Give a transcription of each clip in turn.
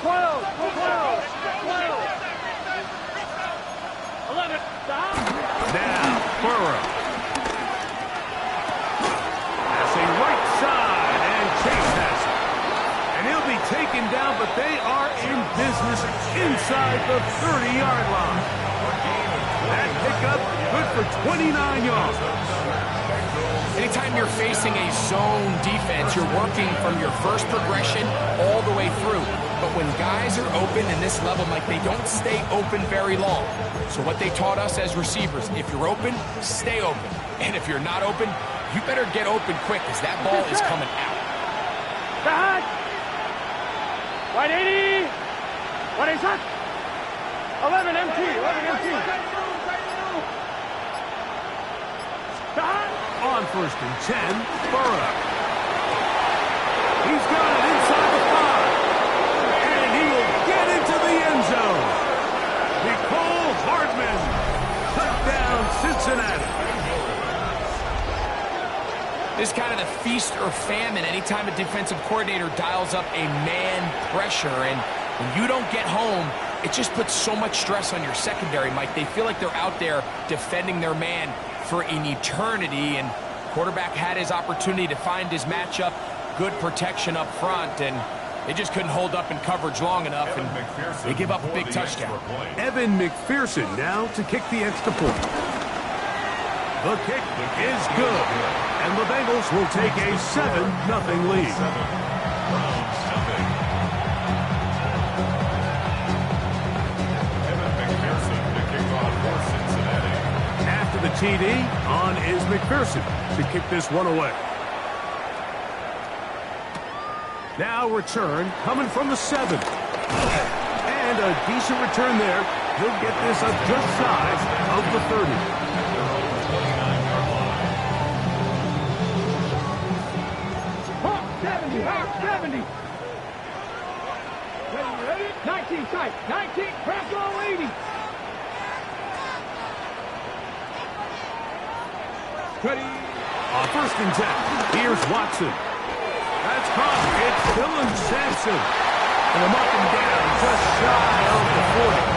12. 11. Stop. Now, Burrow. Passing right side, and Chase has it. And he'll be taken down, but they are in business inside the 30-yard line. That pickup good for 29 yards. Anytime you're facing a zone defense, you're working from your first progression all the way through. But when guys are open in this level, Mike, they don't stay open very long. So what they taught us as receivers, if you're open, stay open. And if you're not open, you better get open quick because that ball is coming out. Back. 180. What is that? 11 MT. 11 MT. Back. On 1st and 10, Burrow. He's got it inside the 5. And he will get into the end zone. Nicole Hardman. Touchdown, Cincinnati. This is kind of the feast or famine anytime a defensive coordinator dials up a man pressure. And when you don't get home, it just puts so much stress on your secondary, Mike. They feel like they're out there defending their man for an eternity, and quarterback had his opportunity to find his matchup, good protection up front, and they just couldn't hold up in coverage long enough, and they give up a big touchdown. Evan McPherson now to kick the extra point. The kick is good, and the Bengals will take a 7-0 lead. The TD, on is McPherson to kick this one away. Now return coming from the 7. And a decent return there. He'll get this up just shy of the 30. 70. 19 tight. 19. Press all 80. Ready. On 1st and 10, here's Watson. That's caught. It's Dylan Sampson. And him up and down, just shy of the 40.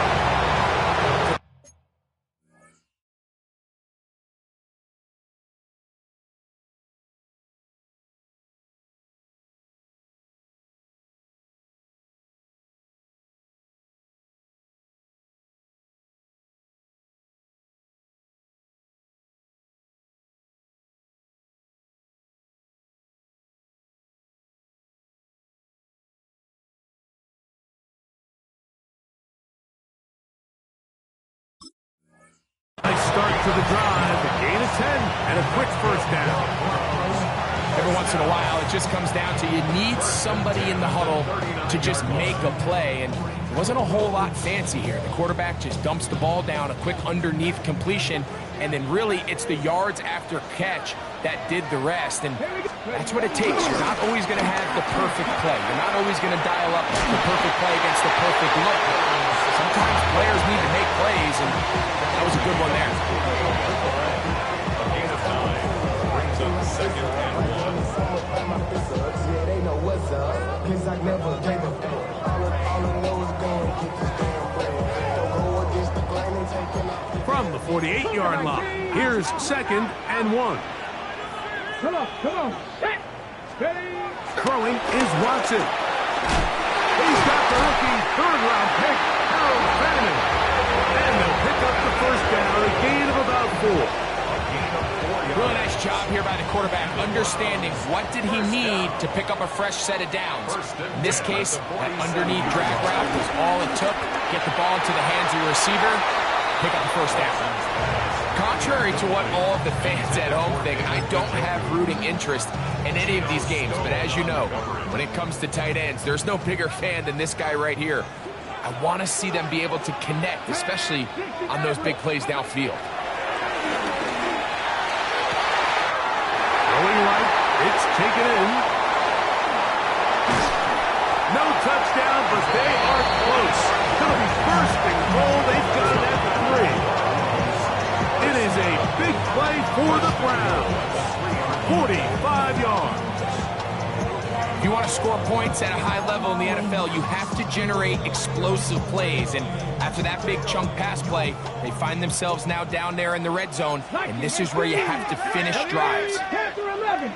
Nice start to the drive, a gain of 10, and a quick first down. Every once in a while, it just comes down to you need somebody in the huddle to just make a play, and it wasn't a whole lot fancy here. The quarterback just dumps the ball down, a quick underneath completion, and then really it's the yards after catch that did the rest, and that's what it takes. You're not always going to have the perfect play. You're not always going to dial up the perfect play against the perfect look. Sometimes players need to make plays, and that was a good one there. A gain of 9 brings up 2nd and 1. From the 48-yard line, here's 2nd and 1. Come on. Steady. Throwing is Watson. He's got the rookie 3rd-round pick, Harold Fannin. And they'll pick up the first down, a gain of about 4. Really nice job here by the quarterback, understanding what did he need to pick up a fresh set of downs. In this case, that underneath drag route was all it took. Get the ball into the hands of your receiver, pick up the first down. Contrary to what all of the fans at home think, I don't have rooting interest in any of these games. But as you know, when it comes to tight ends, there's no bigger fan than this guy right here. I want to see them be able to connect, especially on those big plays downfield. Going right, it's taken in. No touchdown, but they are close. Going to be 1st and goal. They've got it at the 3. It is a big play for the Browns. 45 yards. If you want to score points at a high level in the NFL, you have to generate explosive plays. And after that big chunk pass play, they find themselves now down there in the red zone, and this is where you have to finish drives. Panther 11,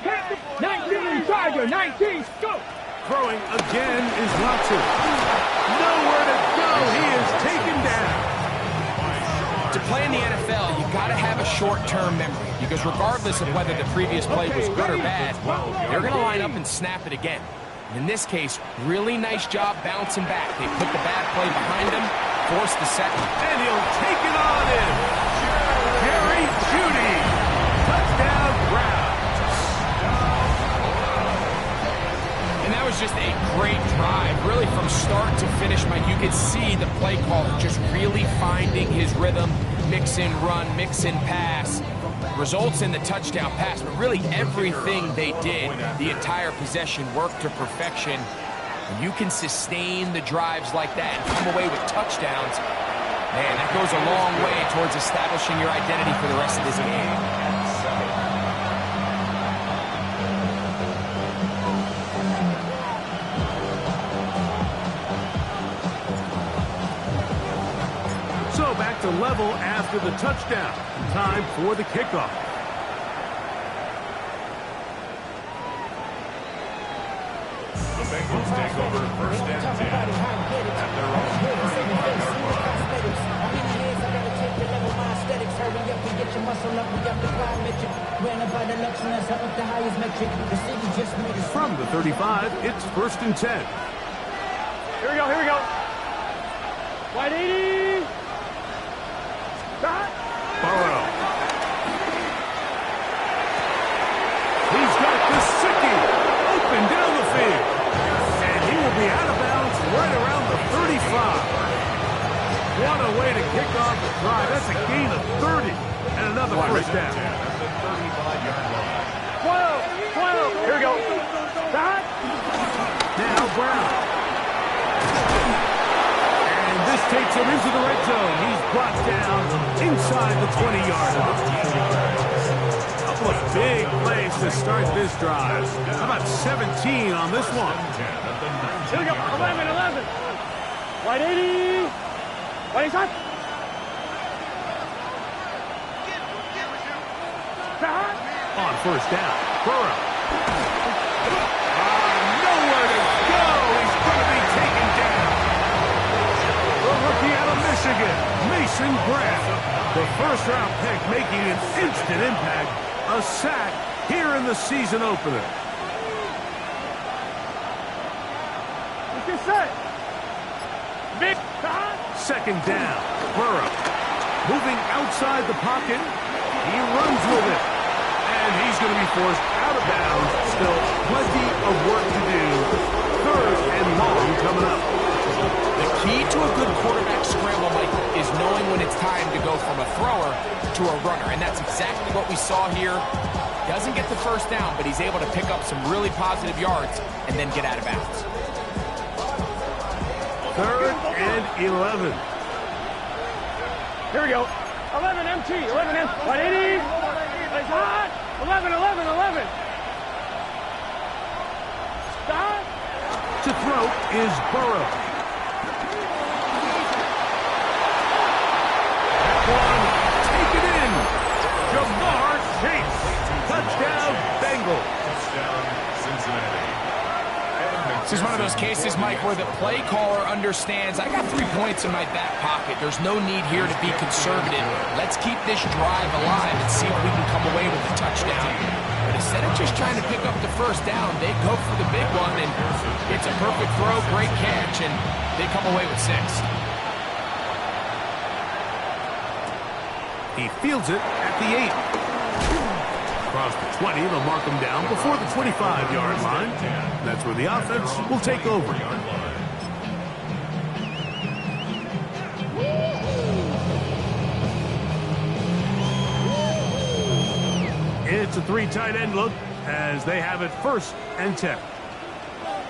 19, Tiger, 19, go! Throwing again is Watson. Nowhere to go. He is taken down. To play in the NFL, you got to have a short-term memory, because regardless of whether the previous play was good or bad, they're going to line up and snap it again. And in this case, really nice job bouncing back. They put the bad play behind them, forced the second. And he'll take it on in. Jerry Jeudy. Touchdown Browns. And that was just a great drive. Really from start to finish, Mike, you could see the play caller just really finding his rhythm, mix in run, mix in pass. Results in the touchdown pass, but really everything they did, the entire possession worked to perfection. And you can sustain the drives like that and come away with touchdowns. Man, that goes a long way towards establishing your identity for the rest of this game. So back to level after the touchdown. Time for the kickoff. The Bengals take over first and 10 at their own 35-yard line. From the 35, it's first and 10. Here we go, here we go. Wide 80. Stop. Burrow. He's got Gesicki open down the field. And he will be out of bounds right around the 35. What a way to kick off the drive. That's a gain of 30. And another first down. At the 35-yard line. 12. Here we go. Stop. Now Brown. And this takes him into the red zone. He's brought down inside the 20-yard line. A couple of big plays to start this drive. How about 17 on this one? Here we go. 11. Wide 80. Wide shot. Stop. On first down, Burrow. Nowhere to go. He's going to be taken down. The rookie out of Michigan, Mason Graham. The first-round pick making an instant impact. A sack here in the season opener. Let's get set. Big shot. Second down, Burrow. Moving outside the pocket. He runs with it. And he's going to be forced out of bounds. Still plenty of work to do. Third and long coming up. The key to a good quarterback scramble, Mike, is knowing when it's time to go from a thrower to a runner. And that's exactly what we saw here. Doesn't get the first down, but he's able to pick up some really positive yards and then get out of bounds. Third and 11. Here we go. 11 MT. 11 M. 180. It's hot. 11. Stop. To throw is Burrow. One, take it in. Jamar Chase. Touchdown, Bengals. Touchdown, Cincinnati. This is one of those cases, Mike, where the play caller understands, I got 3 points in my back pocket. There's no need here to be conservative. Let's keep this drive alive and see if we can come away with a touchdown. But instead of just trying to pick up the first down, they go for the big one, and it's a perfect throw, great catch, and they come away with 6. He fields it at the 8. Across the 20, they'll mark him down before the 25-yard line. That's where the offense will take over. It's a 3 tight end look as they have it first and 10.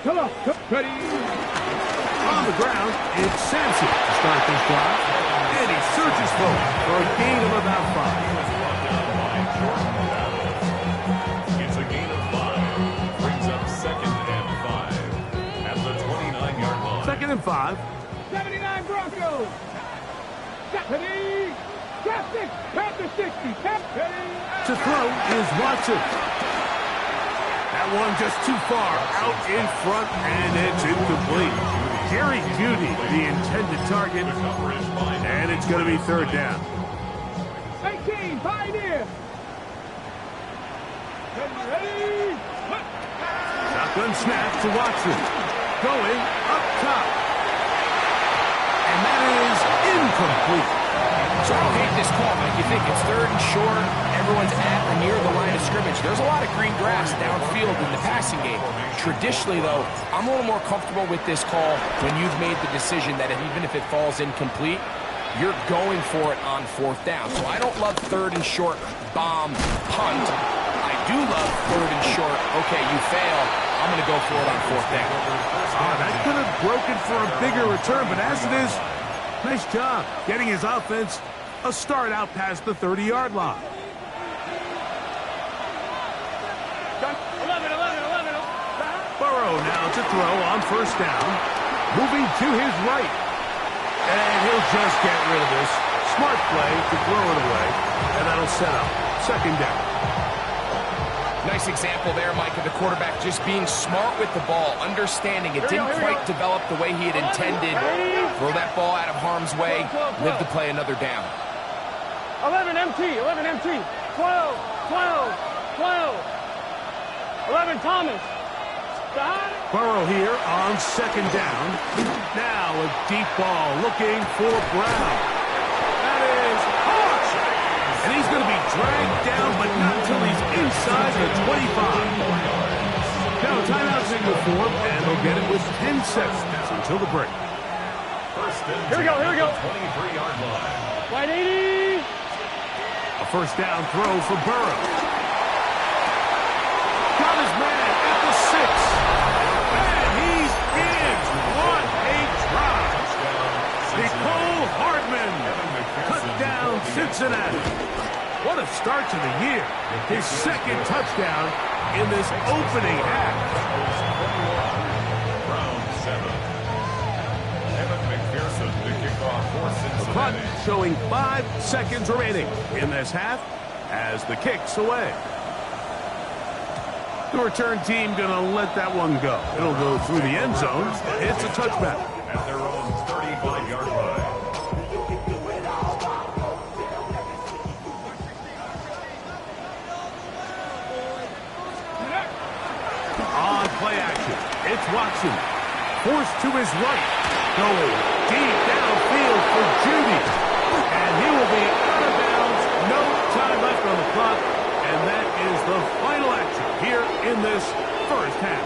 Come on. Ready. On the ground, it's Sampson to start this drive. And he surges forward for a gain of about 5. It's a gain of 5. Brings up second and 5. and 5. 79 Broncos. Ready. Cap 6. Panther 60. Cap ready. To throw is Watson. That one just too far out in front, and it's incomplete. Jerry Jeudy, the intended target, and it's going to be third down. 18, Pioneer. Ready. Shotgun snap to Watson. Going up top. And that is incomplete. So I don't hate this call, Mike. You think it's third and short, everyone's at or near the line of scrimmage. There's a lot of green grass downfield in the passing game. Traditionally, though, I'm a little more comfortable with this call when you've made the decision that even if it falls incomplete, you're going for it on fourth down. So I don't love third and short bomb punt. I do love third and short, okay, you fail, I'm going to go for it on fourth down. That could have broken for a bigger return, but as it is, nice job getting his offense a start out past the 30-yard line. 11. Burrow now to throw on first down. Moving to his right. And he'll just get rid of this. Smart play to throw it away. And that'll set up second down. Nice example there, Mike, of the quarterback just being smart with the ball, understanding it didn't quite develop the way he had intended. Throw that ball out of harm's way, live to play another down. 11 MT. 12. 11 Thomas. Burrow here on second down. Now a deep ball looking for Brown. That is hard. And he's going to be dragged down, but not until he's inside the 25. Now a timeout signal for him, and they'll get it with 10 seconds until the break. Here we go. 23-yard line. Wide 80. A first down throw for Burrow. Got his man at the 6. And he's in. What a drive. Nicole Hardman cut down Cincinnati. What a start to the year. His second touchdown in this opening half. Round 7. Evan McPherson to kick off for Clock Cincinnati. showing 5 seconds remaining in this half as the kick's away. The return team going to let that one go. It'll go through the end zone. It's a touchback. At their own 35-yard line. On play action, it's Watson. Forced to his right. Going deep downfield for Jeudy. And he will be out of bounds. No time left on the clock. And that is the final action here in this first half.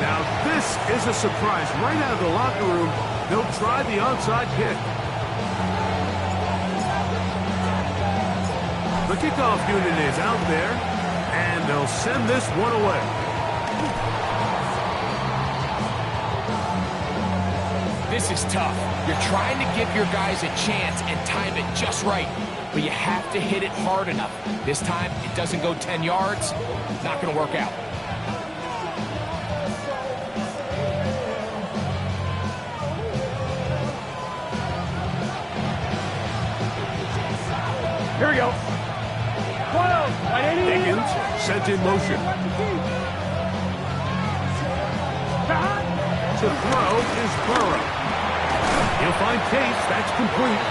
Now this is a surprise. Right out of the locker room, they'll try the onside kick. The kickoff unit is out there, and they'll send this one away. This is tough. You're trying to give your guys a chance and time it just right, but you have to hit it hard enough. This time, it doesn't go 10 yards. Not going to work out. Here we go. 12. Wide 80. Higgins sent in motion. To throw is Burrow. He'll find Case. That's complete.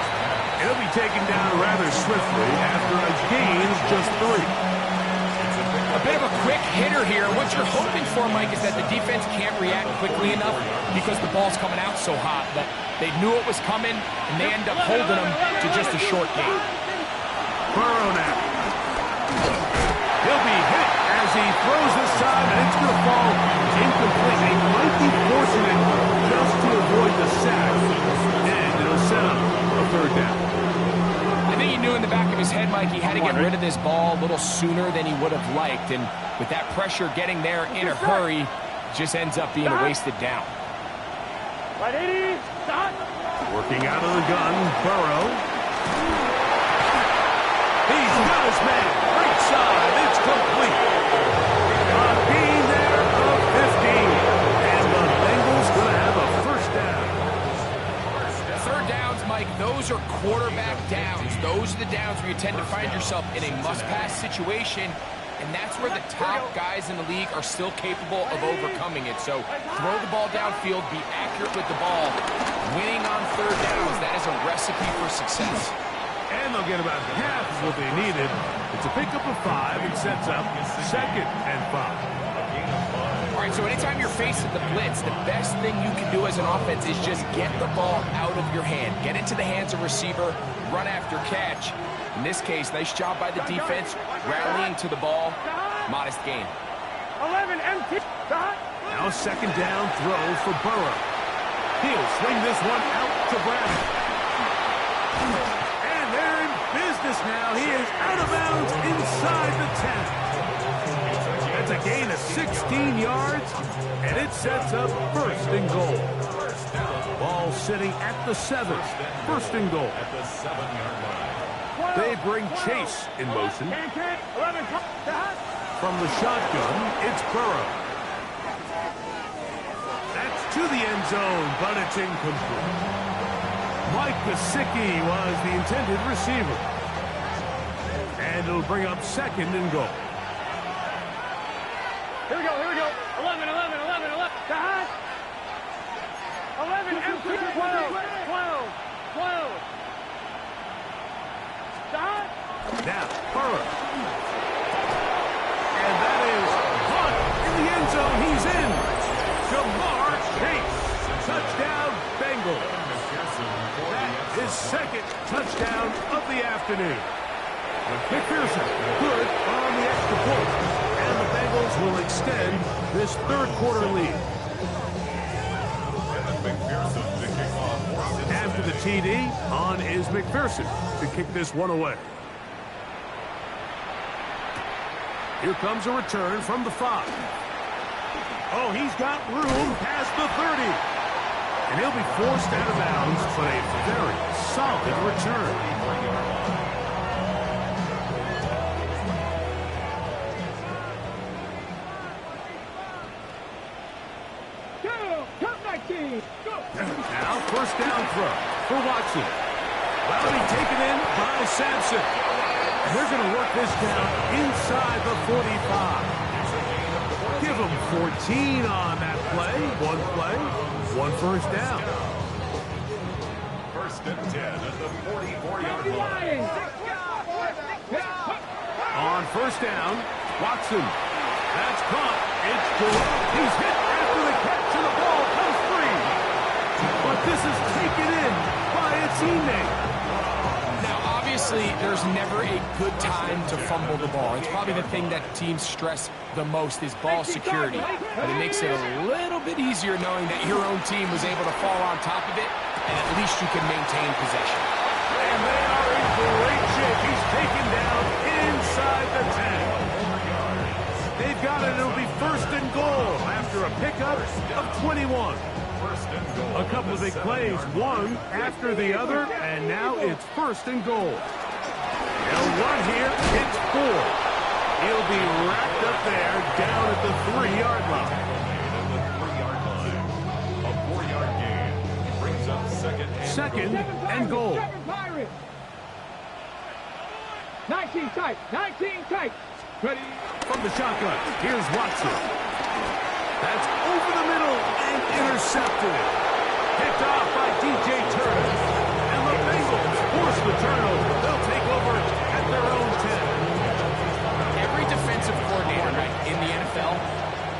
He'll be taken down rather swiftly after a gain of just 3. A bit of a quick hitter here. What you're hoping for, Mike, is that the defense can't react quickly enough because the ball's coming out so hot. But they knew it was coming, and they end up holding them to just a short gain. Burrow now. He'll be hit as he throws this time, and it's going to fall incomplete. They might be fortunate just to avoid the sack, and it'll set up a third down. I think he knew in the back of his head, Mike, he had to get rid of this ball a little sooner than he would have liked. And with that pressure getting there in a hurry, it just ends up being a wasted down. Wide 80. Stop. Working out of the gun, Burrow. He's got his man. Right side. It's complete. A where you tend to find yourself in a must-pass situation, and that's where the top guys in the league are still capable of overcoming it. So throw the ball downfield, be accurate with the ball. Winning on third downs, that is a recipe for success. And they'll get about half of what they needed. It's a pickup of 5 and sets up 2nd and 5. All right, so anytime you're facing the blitz, the best thing you can do as an offense is just get the ball out of your hand. Get into the hands of receiver, run after catch. In this case, nice job by the defense, rallying to the ball. Modest gain. 11 empty. Now 2nd down throw for Burrow. He'll swing this one out to Brown. And they're in business now. He is out of bounds inside the 10. That's a gain of 16 yards, and it sets up 1st and goal. Ball sitting at the 7. 1st and goal. At the 7-yard line. They bring Chase in motion. From the shotgun, it's Burrow. That's to the end zone, but it's incomplete. Mike Gesicki was the intended receiver. And it'll bring up 2nd and goal. Here we go, here we go. 11, 11, 11, 11. 11, empty. 12, 12, 12. Stop. Now, Burrow. And that is caught in the end zone. He's in. Jamar Chase. Touchdown, Bengals. That is 2nd touchdown of the afternoon. McPherson, good on the extra point. And the Bengals will extend this 3rd quarter lead. After the TD, on is McPherson to kick this one away. Here comes a return from the 5. Oh, he's got room past the 30. And he'll be forced out of bounds, but a very solid return. Now, 1st down throw for Watson. That'll be taken in by Sampson. And they're going to work this down inside the 45. Give them 14 on that play. One play, 1 first down. 1st and 10 at the 44-yard line. On 1st down, Watson. That's caught. It's Jerome. He's hit after the catch, and the ball comes free. But this is taken in by a teammate. Now, obviously, there's never a good time to fumble the ball. It's probably the thing that teams stress the most is ball security. But it makes it a little bit easier knowing that your own team was able to fall on top of it, and at least you can maintain possession. And they are in great shape. He's taken down inside the 10. They've got it. It'll be 1st and goal after a pickup of 21. A couple of big plays, one after the other, and now it's 1st and goal. They'll run here. It's 4. He'll be wrapped up there down at the 3-yard line. A 4-yard gain brings up 2nd and goal. 19 tight, 19 tight. Ready from the shotgun. Here's Watson. That's over the middle and intercepted. Picked off by DJ Turner. And the Bengals force the turnover. They'll take over at their own 10. Every defensive coordinator in the NFL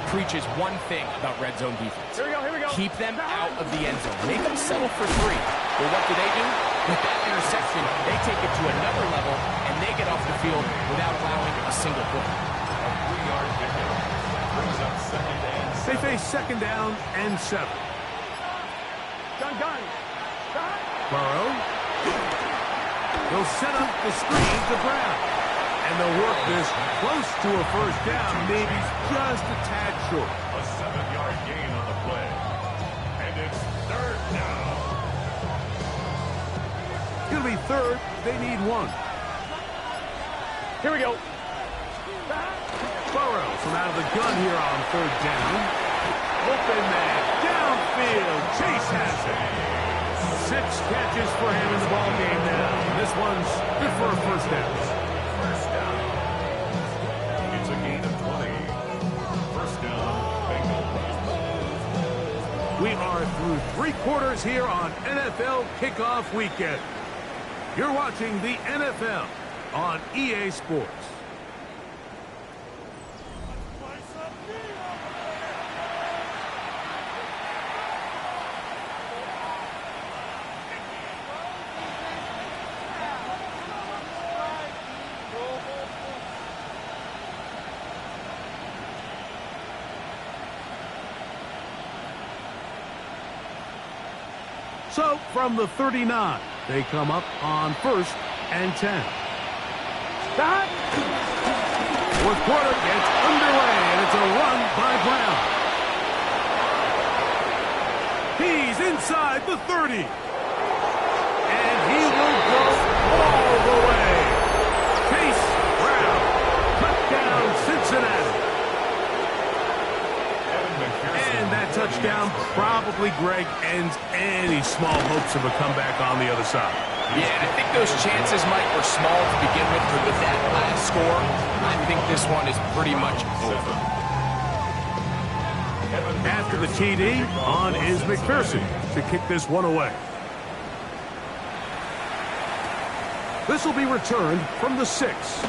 preaches one thing about red zone defense. Here we go. Keep them out of the end zone. Make them settle for 3. Well, what do? With that interception, they take it to another level, and they get off the field without allowing a single point. A 3-yard pickup brings up 2nd and 7. They face 2nd down and 7. Gun. Burrow. They'll set up the screen to Brown. And they'll work this close to a 1st down, maybe just a tad short. A 7-yard gain on the play. And it's 3rd down. It'll be 3rd. They need 1. Here we go. Burrow from out of the gun here on 3rd down. Open man downfield. Chase has it. 6 catches for him in the ball game now. This one's good for a first down. First down. It's a gain of 20. First down, Bengals. We are through 3 quarters here on NFL Kickoff Weekend. You're watching the NFL on EA Sports. So, from the 39, they come up on 1st and 10. Stop. Fourth quarter gets underway, and it's a run by Brown. He's inside the 30. And he will go all the way. Chase Brown, touchdown Cincinnati. And that touchdown probably, Greg, ends any small hopes of a comeback on the other side. Yeah, and I think those chances, Mike, were small to begin with that last score. I think this one is pretty much over. After the TD, on is McPherson to kick this one away. This will be returned from the 6.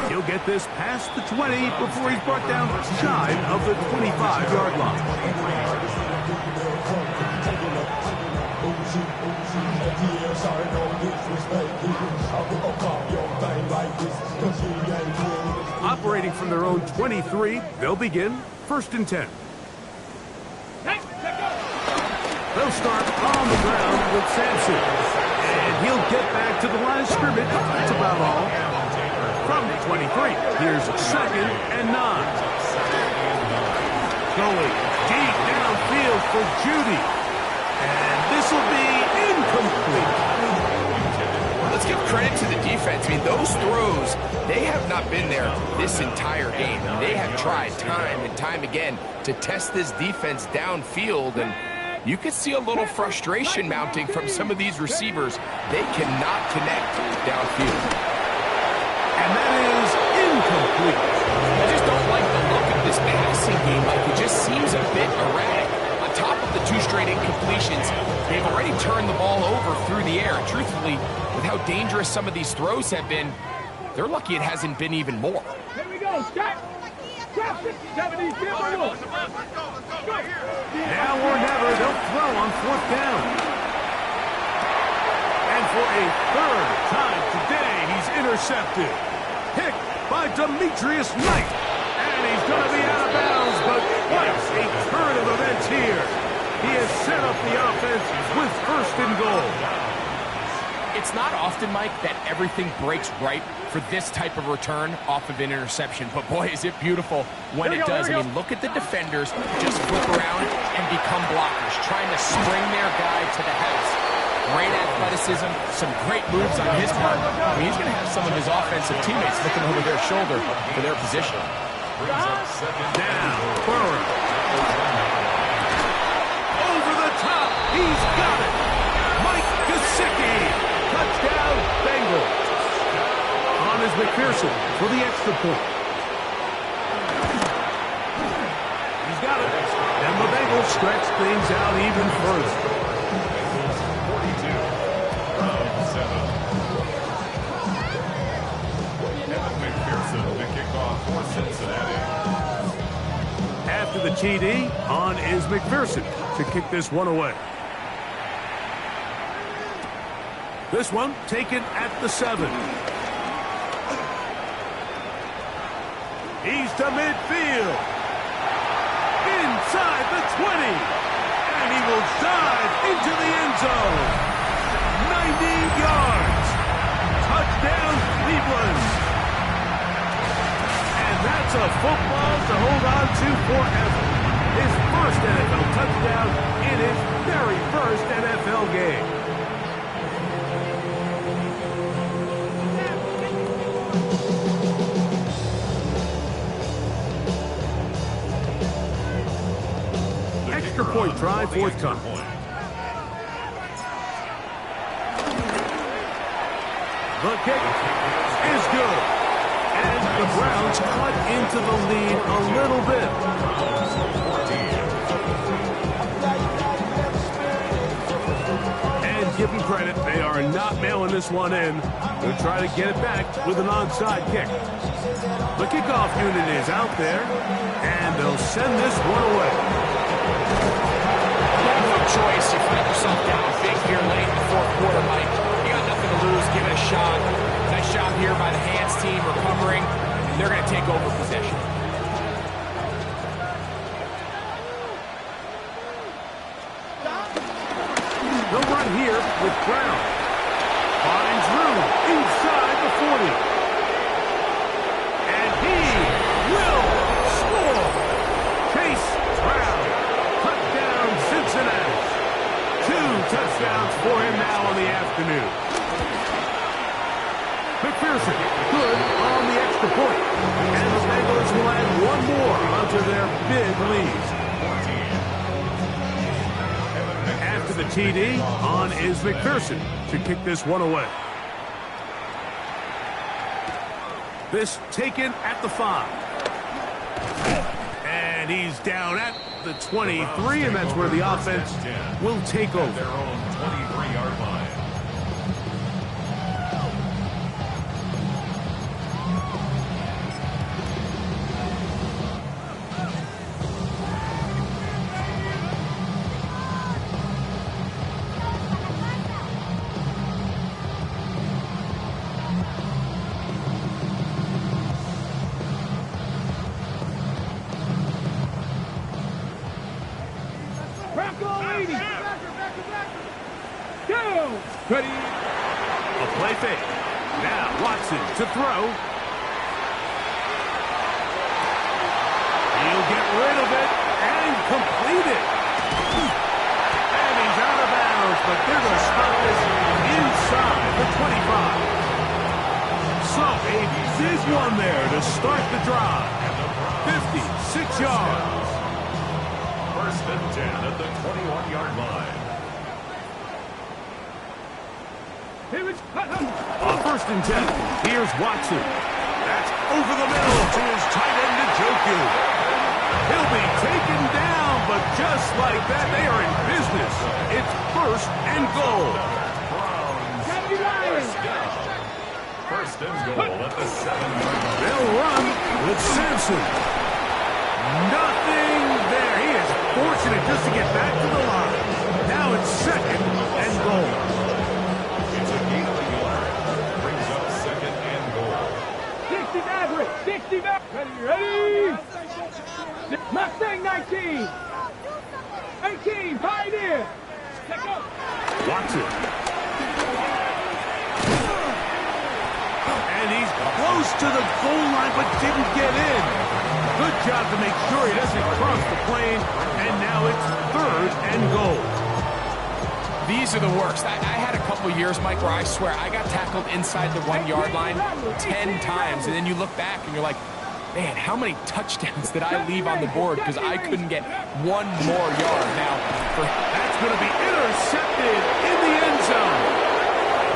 He'll get this past the 20 before he's brought down shy of the 25-yard line. Operating from their own 23, they'll begin 1st and 10. They'll start on the ground with Sampson. And he'll get back to the line of scrimmage. That's about all. From the 23, here's 2nd and 9. Going deep downfield for Judy. And this will be incomplete. Let's give credit to the defense. I mean, those throws, they have not been there this entire game. They have tried time and time again to test this defense downfield, and you could see a little frustration mounting from some of these receivers. They cannot connect downfield. And that is incomplete. I just don't like the look of this passing game. Like, it just seems a bit erratic. On top of the 2 straight incompletions, they've already turned the ball over through the air. Truthfully, with how dangerous some of these throws have been, they're lucky it hasn't been even more. Here we go. Stop. Stop. 70. Now or never, they'll throw on 4th down. And for a 3rd time today, he's intercepted. Picked by Demetrius Knight. And he's going to be out of bounds, but what a turn of events here. He has set up the offense with 1st and goal. It's not often, Mike, that everything breaks right for this type of return off of an interception. But boy, is it beautiful when it does. I mean, look at the defenders just flip around and become blockers, trying to spring their guy to the house. Great athleticism, some great moves on his part. I mean, he's going to have some of his offensive teammates looking over their shoulder for their position. Down, Burrow. Over the top, he's got it. Mike Gesicki, touchdown, Bengals. On is McPherson for the extra point. He's got it. And the Bengals stretch things out even further. After the TD, on is McPherson to kick this one away. This one taken at the 7. He's to midfield. Inside the 20. And he will dive into the end zone. 90 yards. Touchdown, Cleveland. That's a football to hold on to forever. His first NFL touchdown in his very first NFL game. Extra point try forthcoming. The kick is good. And the Browns cut into the lead a little bit. And give them credit, they are not mailing this one in. They'll try to get it back with an onside kick. The kickoff unit is out there, and they'll send this one away. No choice. You find yourself down big here late in the fourth quarter, Mike. You got nothing to lose. Give it a shot. Nice job here by the hands team recovering. They're going to take over possession. They'll run here with Brown. Finds room inside the 40. And he will score. Chase Brown. Touchdown, Cincinnati. 2 touchdowns for him now on the afternoon. McPherson, good on the extra point. And the Bengals will add one more onto their big lead. After the TD, on is McPherson to kick this one away. This taken at the 5. And he's down at the 23, and that's where the offense will take over. Their own 23-yard line. Ready. A play fake. Now Watson to throw. He'll get rid of it and complete it. And he's out of bounds, but they're going to stop this inside the 25. So a big one there to start the drive. 56 yards. First and 10 at the 21-yard line. On first and 10, here's Watson. That's over the middle to his tight end, Njoku. He'll be taken down, but just like that, they are in business. It's first and goal. First and goal at the 7-yard line. They'll run with Sampson. Nothing there. He is fortunate just to get back to the line. Now it's second and goal. It's a gain of a yard. Brings up second and goal. 60 Maverick. 60 Maverick. Ready? Mustang 19. 18. Pioneer. Take up. Watson. And he's close to the goal line, but didn't get in. Good job to make sure he doesn't cross the plane. And now it's third and goal. These are the worst. I had a couple years, Mike, where I swear I got tackled inside the 1-yard line 10 times. And then you look back and you're like, man, how many touchdowns did I leave on the board because I couldn't get one more yard? Now, that's going to be intercepted in the end zone.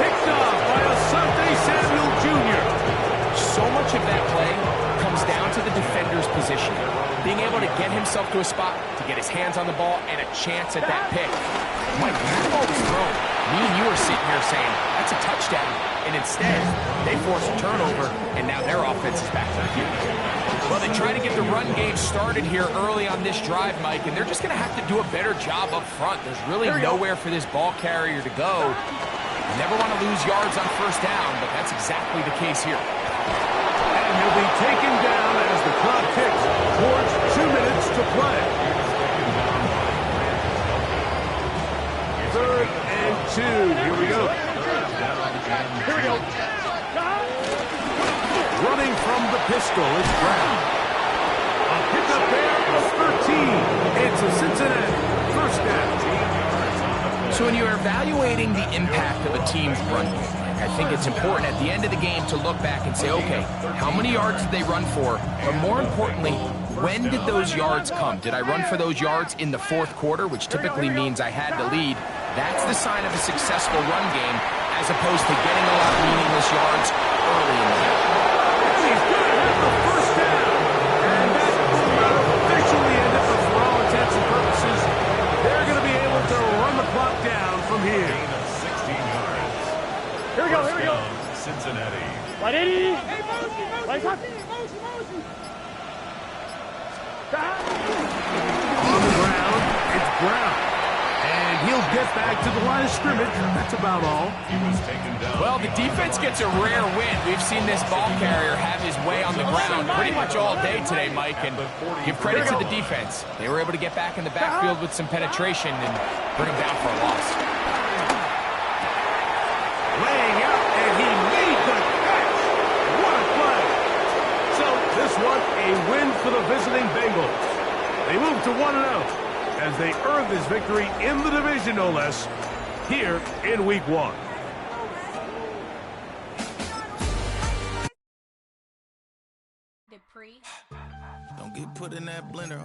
Picked off by Asante Samuel Jr. So much of that play comes down to the defender's position. Being able to get himself to a spot, to get his hands on the ball, and a chance at that pick. Mike, that ball was thrown. Me and you were sitting here saying, that's a touchdown. And instead, they force a turnover, and now their offense is back to the field. Well, they try to get the run game started here early on this drive, Mike, and they're just going to have to do a better job up front. There's really nowhere for this ball carrier to go. You never want to lose yards on first down, but that's exactly the case here. And he'll be taken down as the clock ticks towards 2 minutes to play. Third and 2. Here we go. Here we go. Running from the pistol, it's Brown. A pickup there of 13. It's a Cincinnati first down. So when you're evaluating the impact of a team's run game, I think it's important at the end of the game to look back and say, okay, how many yards did they run for? But more importantly, when did those yards come? Did I run for those yards in the fourth quarter, which typically means I had the lead? That's the sign of a successful run game, as opposed to getting a lot of meaningless yards early in the game. And he's going to have the first down. And that route officially ended, but for all intents and purposes, they're going to be able to run the clock down from here. Gain of 16 yards. Here we go, here we go. Cincinnati. Right 80. Right top. On the ground, it's Brown. And he'll get back to the line of scrimmage. That's about all. He was taken down. Well, the defense gets a rare win. We've seen this ball carrier have his way on the ground pretty much all day today, Mike, and give credit to the defense. They were able to get back in the backfield with some penetration and bring him down for a loss. Laying out, and he made the catch. What a play. So this one, a win for the visiting Bengals. They move to 1-0 as they earn this victory in the division, no less, here in Week 1. Don't get put in that blender.